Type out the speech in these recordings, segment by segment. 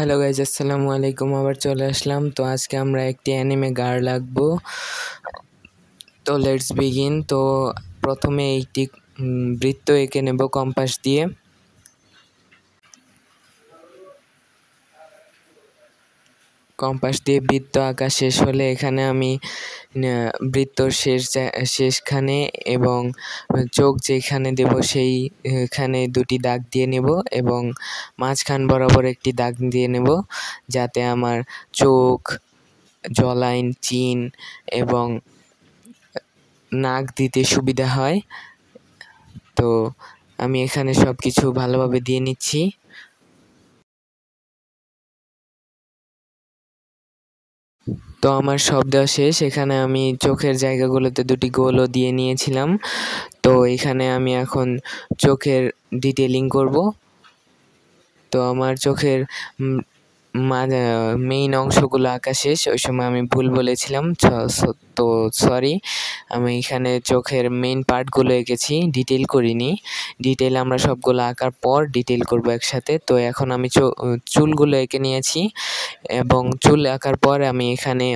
Hello guys, আসসালামু আলাইকুম। আবার চলে আসলাম। তো আজকে আমরা একটি অ্যানিমে গার্ল আঁকবো। তো লেটস বিগিন। তো প্রথমে একটি বৃত্ত এঁকে নেব কম্পাস দিয়ে। বৃত্ত আঁকা শেষ হলে এখানে আমি বৃত্তর শেষখানে এবং চোখ যেখানে দেব সেইখানে দুটি দাগ দিয়ে নেব এবং মাঝখান বরাবর একটি দাগ দিয়ে নেব, যাতে আমার চোখ, জলাইন, চিন এবং নাক দিতে সুবিধা হয়। তো আমি এখানে সব কিছু ভালোভাবে দিয়ে নিচ্ছি। তো আমার সব দেওয়া শেষ। এখানে আমি চোখের জায়গাগুলোতে দুটি গোলও দিয়ে নিয়েছিলাম। তো এখানে আমি এখন চোখের ডিটেলিং করব। তো আমার চোখের মেইন অংশগুলো আঁকা শেষ। ওই সময় আমি ভুল বলেছিলাম, তো সরি। আমি এখানে চোখের মেইন পার্টগুলো এঁকেছি, ডিটেল করিনি। ডিটেল আমরা সবগুলো আঁকার পর ডিটেল করব একসাথে। তো এখন আমি চুলগুলো এঁকে নিয়েছি এবং চুল আঁকার পর আমি এখানে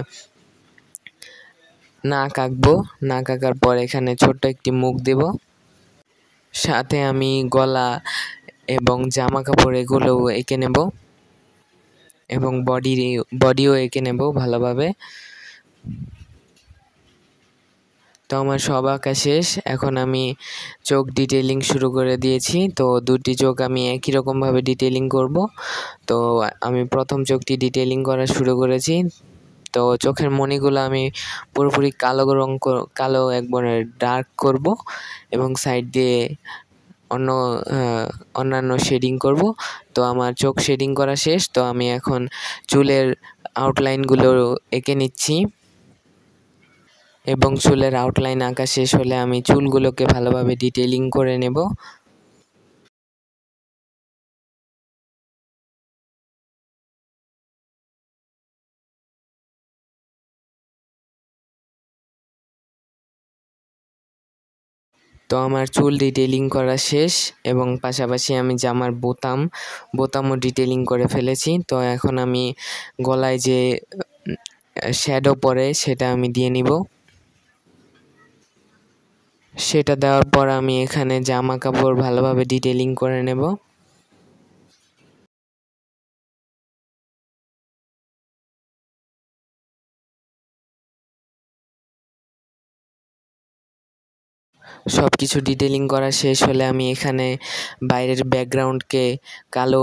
নাক আঁকবো। নাক আঁকার পর এখানে ছোট্ট একটি মুখ দেব, সাথে আমি গলা এবং জামা কাপড় এগুলোও এঁকে নেব এবং বডিও এঁকে নেব ভালোভাবে। তো আমার সব আঁকা শেষ। এখন আমি চোখ ডিটেলিং শুরু করে দিয়েছি। তো দুটি চোখ আমি একই রকমভাবে ডিটেলিং করব। তো আমি প্রথম চোখটি ডিটেলিং করা শুরু করেছি। তো চোখের মণিগুলো আমি পুরোপুরি কালো একবারে ডার্ক করব এবং সাইড দিয়ে অন্যান্য শেডিং করব। তো আমার চোখ শেডিং করা শেষ। তো আমি এখন চুলের আউটলাইনগুলো এঁকে নিচ্ছি এবং চুলের আউটলাইন আঁকা শেষ হলে আমি চুলগুলোকে ভালোভাবে ডিটেলিং করে নেব। তো আমার চুল ডিটেলিং করা শেষ এবং পাশাপাশি আমি জামার বোতামও ডিটেলিং করে ফেলেছি। তো এখন আমি গলায় যে শ্যাডো পরে সেটা আমি দিয়ে নিব। সেটা দেওয়ার পর আমি এখানে জামা কাপড় ভালোভাবে ডিটেলিং করে নেব। সব কিছু ডিটেলিং করা শেষ হলে আমি এখানে বাইরের ব্যাকগ্রাউন্ডকে কালো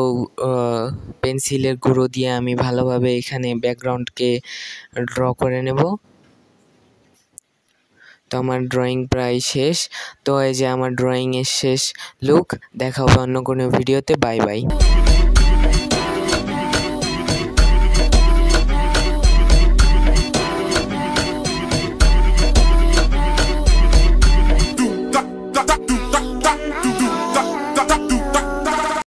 পেন্সিলের গুঁড়ো দিয়ে আমি ভালোভাবে এখানে ব্যাকগ্রাউন্ডকে ড্র করে নেব। তো আমার ড্রয়িং প্রায় শেষ। তো এই যে আমার ড্রয়িংয়ের শেষ লুক। দেখা হবে অন্য কোনো ভিডিওতে। Bye bye.